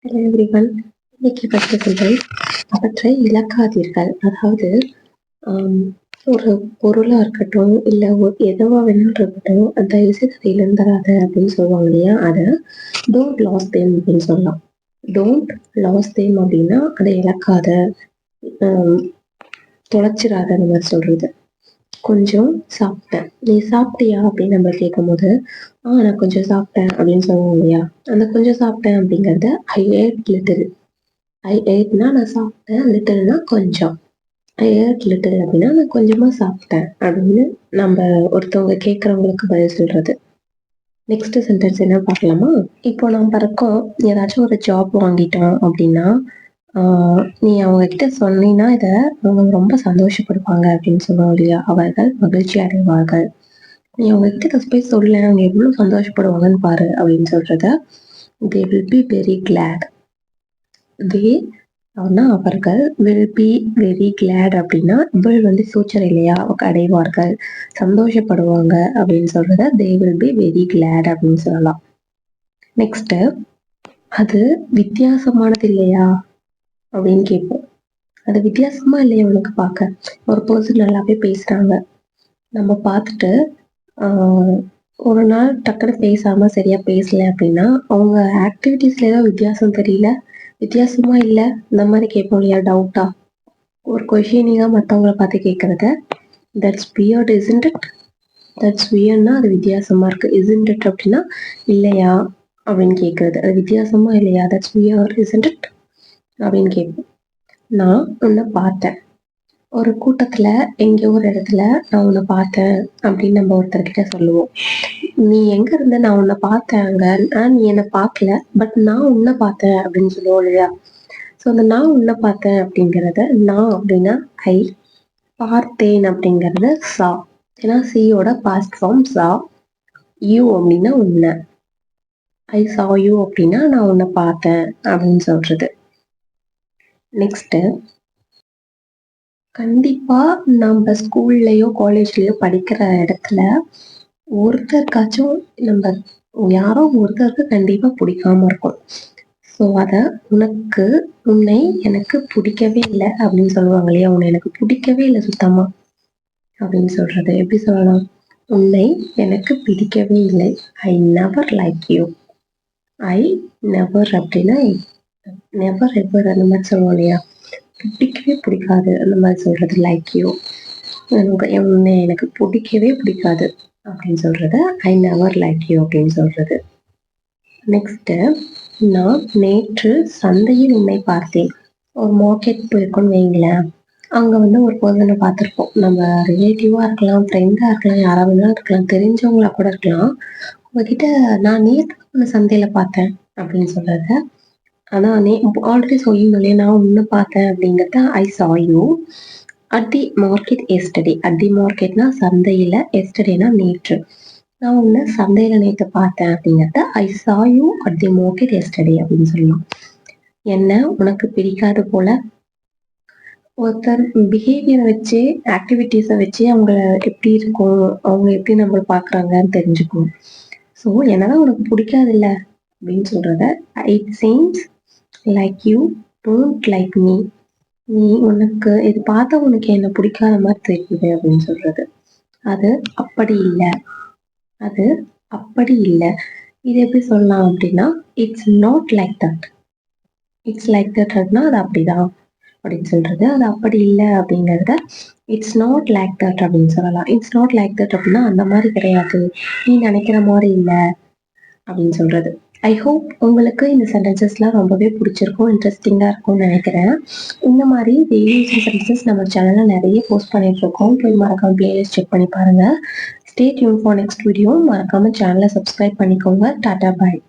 Hello everyone. இன்னைக்கு பற்றி அவற்றை இழக்காதீர்கள். அதாவது ஒரு பொருளாக இருக்கட்டும், இல்லை எதுவாக வேணாலும் இருக்கட்டும், தயவுசெய்து அதை இழந்துடாத அப்படின்னு சொல்லுவாங்க இல்லையா? அதை டோன்ட் லாஸ் தேம் அப்படின்னு சொல்லலாம். டோன்ட் லாஸ் தேம் அப்படின்னா அதை இழக்காத, தொலைச்சிடாத அந்த மாதிரி சொல்றது. கொஞ்சம் சாப்பிட்டேன், நீ சாப்பிட்டியா அப்படின்னு நம்ம கேட்கும் போது நான் கொஞ்சம் சாப்பிட்டேன் அப்படின்னு சொல்லுவோம் இல்லையா? அந்த கொஞ்சம் சாப்பிட்டேன் அப்படிங்கிறத ஐ ஏட் லிட்டில். ஐ ஏட்னா நான் சாப்பிட்டேன், லிட்டில்னா கொஞ்சம். ஐ ஏட் லிட்டில் அப்படின்னா நான் கொஞ்சமாக சாப்பிட்டேன் அப்படின்னு நம்ம ஒருத்தவங்க கேட்குறவங்களுக்கு பதில் சொல்றது. நெக்ஸ்ட் சென்டென்ஸ் என்ன பார்க்கலாமா? இப்போ நம்ம இருக்கோம், ஏதாச்சும் ஒரு ஜாப் வாங்கிட்டோம் அப்படின்னா நீ அவங்க கிட்ட சொன்னீன்னா இதை அவங்க ரொம்ப சந்தோஷப்படுவாங்க அப்படின்னு சொல்லுவோம் இல்லையா? அவர்கள் மகிழ்ச்சி அடைவார்கள். நீ அவங்க கிட்ட போய் சொல்ல, அவங்க எவ்வளோ சந்தோஷப்படுவாங்கன்னு பாரு அப்படின்னு சொல்றத they will be very glad. they அவர்கள் will be very glad அப்படின்னா will வந்து ஃபியூச்சர் இல்லையா? அடைவார்கள், சந்தோஷப்படுவாங்க அப்படின்னு சொல்றத they will be very glad அப்படின்னு சொல்லலாம். நெக்ஸ்ட், அது வித்தியாசமானது இல்லையா அப்படின்னு கேட்போம். அது வித்தியாசமா இல்லையா உனக்கு பார்க்க? ஒரு பர்சன் நல்லாவே பேசுறாங்க, நம்ம பார்த்துட்டு ஒரு நாள் டக்குன்னு பேசாம சரியா பேசல அப்படின்னா அவங்க ஆக்டிவிட்டீஸ்ல ஏதோ வித்தியாசம் தெரியல, வித்தியாசமா இல்லை, இந்த மாதிரி கேட்போம் இல்லையா? டவுட்டா ஒரு கொஷினிங்கா மற்றவங்கள பார்த்து கேட்கறத that's weird isn't it? That's வியர்ட்னா அது வித்தியாசமா இருக்கு. isn't it அப்படின்னா இல்லையா அப்படின்னு கேட்கறது. அது வித்தியாசமா இல்லையா? தட்ஸ் வியர்ட் isn't it அப்படின்னு கேட்போம். நான் உன்னை பார்த்தேன், ஒரு கூட்டத்துல எங்கேயோ ஒரு இடத்துல நான் உன்னை பார்த்தேன் அப்படின்னு நம்ம ஒருத்தர்கிட்ட சொல்லுவோம். நீ எங்க இருந்த? நான் உன்னை பார்த்தேன் அங்க, நீ என்னை பார்க்கல, பட் நான் உன்னை பார்த்தேன் அப்படின்னு சொல்லுவோம் இல்லையா? ஸோ அந்த நான் உன்னை பார்த்தேன் அப்படிங்கிறத நான் அப்படின்னா ஐ, பார்த்தேன் அப்படிங்கிறது சா. ஏன்னா சியோட பாஸ்ட் ஃபார்ம் சா. யூ அப்படின்னா உன்னை. ஐ சா யூ அப்படின்னா நான் உன்னை பார்த்தேன் அப்படின்னு சொல்றது. நெக்ஸ்ட், கண்டிப்பா நம்ம ஸ்கூல்லையோ காலேஜ்லயோ படிக்கிற இடத்துல ஒருத்தருக்காச்சும் நம்ம யாரோ ஒருத்தருக்கு கண்டிப்பா பிடிக்காம இருக்கும். ஸோ அதை உன்னை எனக்கு பிடிக்கவே இல்லை அப்படின்னு சொல்லுவாங்க இல்லையா? உன்னை எனக்கு பிடிக்கவே இல்லை சுத்தமா அப்படின்னு சொல்றது எப்படி சொல்லலாம்? உன்னை எனக்கு பிடிக்கவே இல்லை, I never like you. I never அப்படின்னா நெவர் எவர் அந்த மாதிரி சொல்லுவோம் இல்லையா? பிடிக்கவே பிடிக்காது அந்த மாதிரி சொல்றது லைக் யூ. உன்னை எனக்கு பிடிக்கவே பிடிக்காது அப்படின்னு சொல்றத ஐ நெவர் லைக் யூ அப்படின்னு சொல்றது. நெக்ஸ்ட், நான் நேற்று சந்தையில் உன்னை பார்த்தேன். ஒரு மார்க்கெட் போயிருக்கோன்னு வைங்களேன், அங்க வந்து ஒரு பர்சனை பார்த்துருப்போம். நம்ம ரிலேட்டிவா இருக்கலாம், ஃப்ரெண்டா இருக்கலாம், யாராவது வேணாலும் இருக்கலாம், தெரிஞ்சவங்களா கூட இருக்கலாம். உங்ககிட்ட நான் நேற்று உன்னை சந்தையில பார்த்தேன் அப்படின்னு சொல்றத அதான் ஆல்ரெடி சொல்லியிருந்தோம் இல்லையா? நான் உன்னை பார்த்தேன் அப்படிங்கிறத I saw you at the market yesterday. At the மார்க்கெட்னா சந்தையில, எஸ்டர்டேனா நேற்று. நான் உன்னை சந்தையில நேற்று பார்த்தேன் அப்படிங்கிறத I saw you at the market yesterday அப்படின்னு சொல்லலாம். என்ன உனக்கு பிடிக்காது போல? ஒருத்தர் பிஹேவியரை வச்சு, ஆக்டிவிட்டீஸை வச்சு அவங்க எப்படி இருக்கும், அவங்க எப்படி நம்மளை பார்க்குறாங்கன்னு தெரிஞ்சுக்கணும். ஸோ என்னதான் உனக்கு பிடிக்காது இல்லை அப்படின்னு சொல்றத it seems like you don't like me. உனக்கு இது பார்த்தா உனக்கு என்ன பிடிக்காத மாதிரி தெரியுது அப்படின்னு சொல்றது. அது அப்படி இல்லை, அது அப்படி இல்லை. இது எப்படி சொல்லலாம் அப்படின்னா it's not like that. It's like தட்னா அது அப்படிதான் அப்படின்னு சொல்றது. அது அப்படி இல்லை அப்படிங்கிறத இட்ஸ் நாட் லைக் தட் அப்படின்னு சொல்லலாம். இட்ஸ் நாட் லைக் தட் அப்படின்னா அந்த மாதிரி கிடையாது, நீ நினைக்கிற மாதிரி இல்லை அப்படின்னு சொல்றது. ஐ ஹோப் உங்களுக்கு இந்த சென்டென்சஸ்லாம் ரொம்பவே பிடிச்சிருக்கும், இன்ட்ரெஸ்டிங்காக இருக்கும்னு நினைக்கிறேன். இந்த மாதிரி டெய்லி யூசிங் சென்டென்சஸ் நம்ம சேனலில் நிறைய போஸ்ட் பண்ணிட்டு இருக்கோம். போய் மறக்காம பிளேலிஸ்ட் செக் பண்ணி பாருங்க. Stay tune for next video. மறக்காம சேனலை சப்ஸ்கிரைப் பண்ணிக்கோங்க. டாடா பாய்.